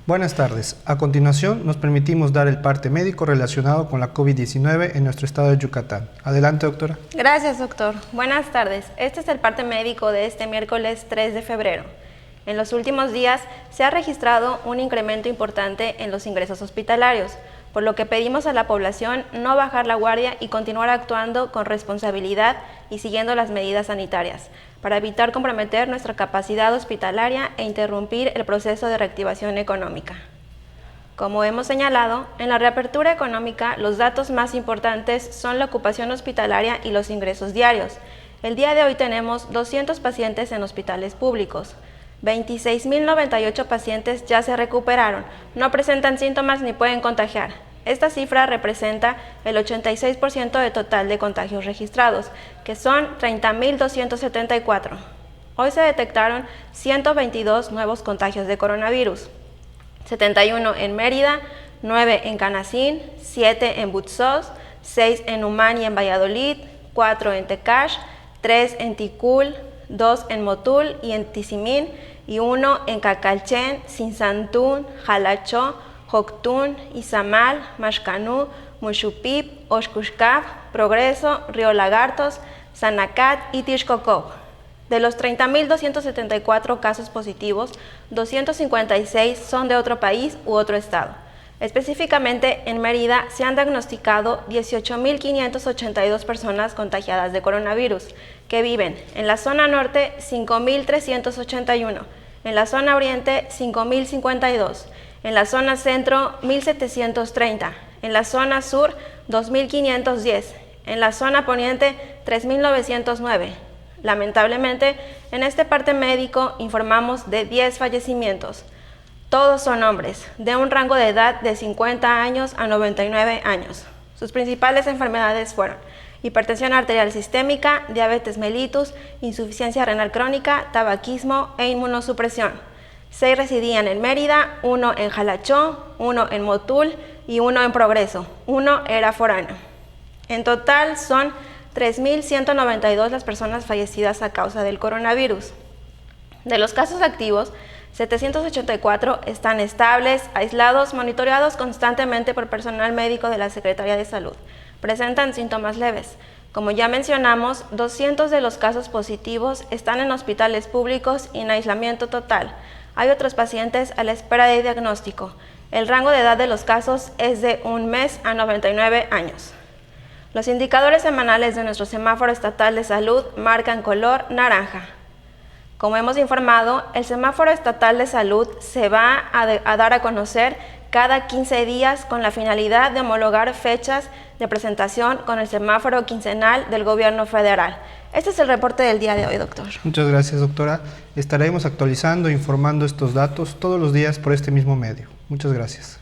Buenas tardes. A continuación, nos permitimos dar el parte médico relacionado con la COVID-19 en nuestro estado de Yucatán. Adelante, doctora. Gracias, doctor. Buenas tardes. Este es el parte médico de este miércoles 3 de febrero. En los últimos días se ha registrado un incremento importante en los ingresos hospitalarios, por lo que pedimos a la población no bajar la guardia y continuar actuando con responsabilidad y siguiendo las medidas sanitarias, para evitar comprometer nuestra capacidad hospitalaria e interrumpir el proceso de reactivación económica. Como hemos señalado, en la reapertura económica los datos más importantes son la ocupación hospitalaria y los ingresos diarios. El día de hoy tenemos 200 pacientes en hospitales públicos. 26.098 pacientes ya se recuperaron, no presentan síntomas ni pueden contagiar. Esta cifra representa el 86% del total de contagios registrados, que son 30.274. Hoy se detectaron 122 nuevos contagios de coronavirus, 71 en Mérida, 9 en Canacín, 7 en Butzós, 6 en Humán y en Valladolid, 4 en Tecash, 3 en Ticul, 2 en Motul y en Tizimín, y 1 en Cacalchen, Sinsantún, Jalachó, Joctún, Izamal, Maxcanú, Muxupip, Oxcuxcaf, Progreso, Río Lagartos, Sanacat y Tixcocó. De los 30.274 casos positivos, 256 son de otro país u otro estado. Específicamente, en Mérida se han diagnosticado 18.582 personas contagiadas de coronavirus, que viven en la zona norte 5.381, en la zona oriente 5.052, en la zona centro 1.730, en la zona sur 2.510, en la zona poniente 3.909. Lamentablemente, en este parte médico informamos de 10 fallecimientos. Todos son hombres, de un rango de edad de 50 años a 99 años. Sus principales enfermedades fueron hipertensión arterial sistémica, diabetes mellitus, insuficiencia renal crónica, tabaquismo e inmunosupresión. 6 residían en Mérida, 1 en Jalachó, 1 en Motul y 1 en Progreso. 1 era foráneo. En total son 3.192 las personas fallecidas a causa del coronavirus. De los casos activos, 784 están estables, aislados, monitoreados constantemente por personal médico de la Secretaría de Salud. Presentan síntomas leves. Como ya mencionamos, 200 de los casos positivos están en hospitales públicos y en aislamiento total. Hay otros pacientes a la espera de diagnóstico. El rango de edad de los casos es de 1 mes a 99 años. Los indicadores semanales de nuestro semáforo estatal de salud marcan color naranja. Como hemos informado, el semáforo estatal de salud se va a dar a conocer cada 15 días con la finalidad de homologar fechas de presentación con el semáforo quincenal del gobierno federal. Este es el reporte del día de hoy, doctor. Muchas gracias, doctora. Estaremos actualizando e informando estos datos todos los días por este mismo medio. Muchas gracias.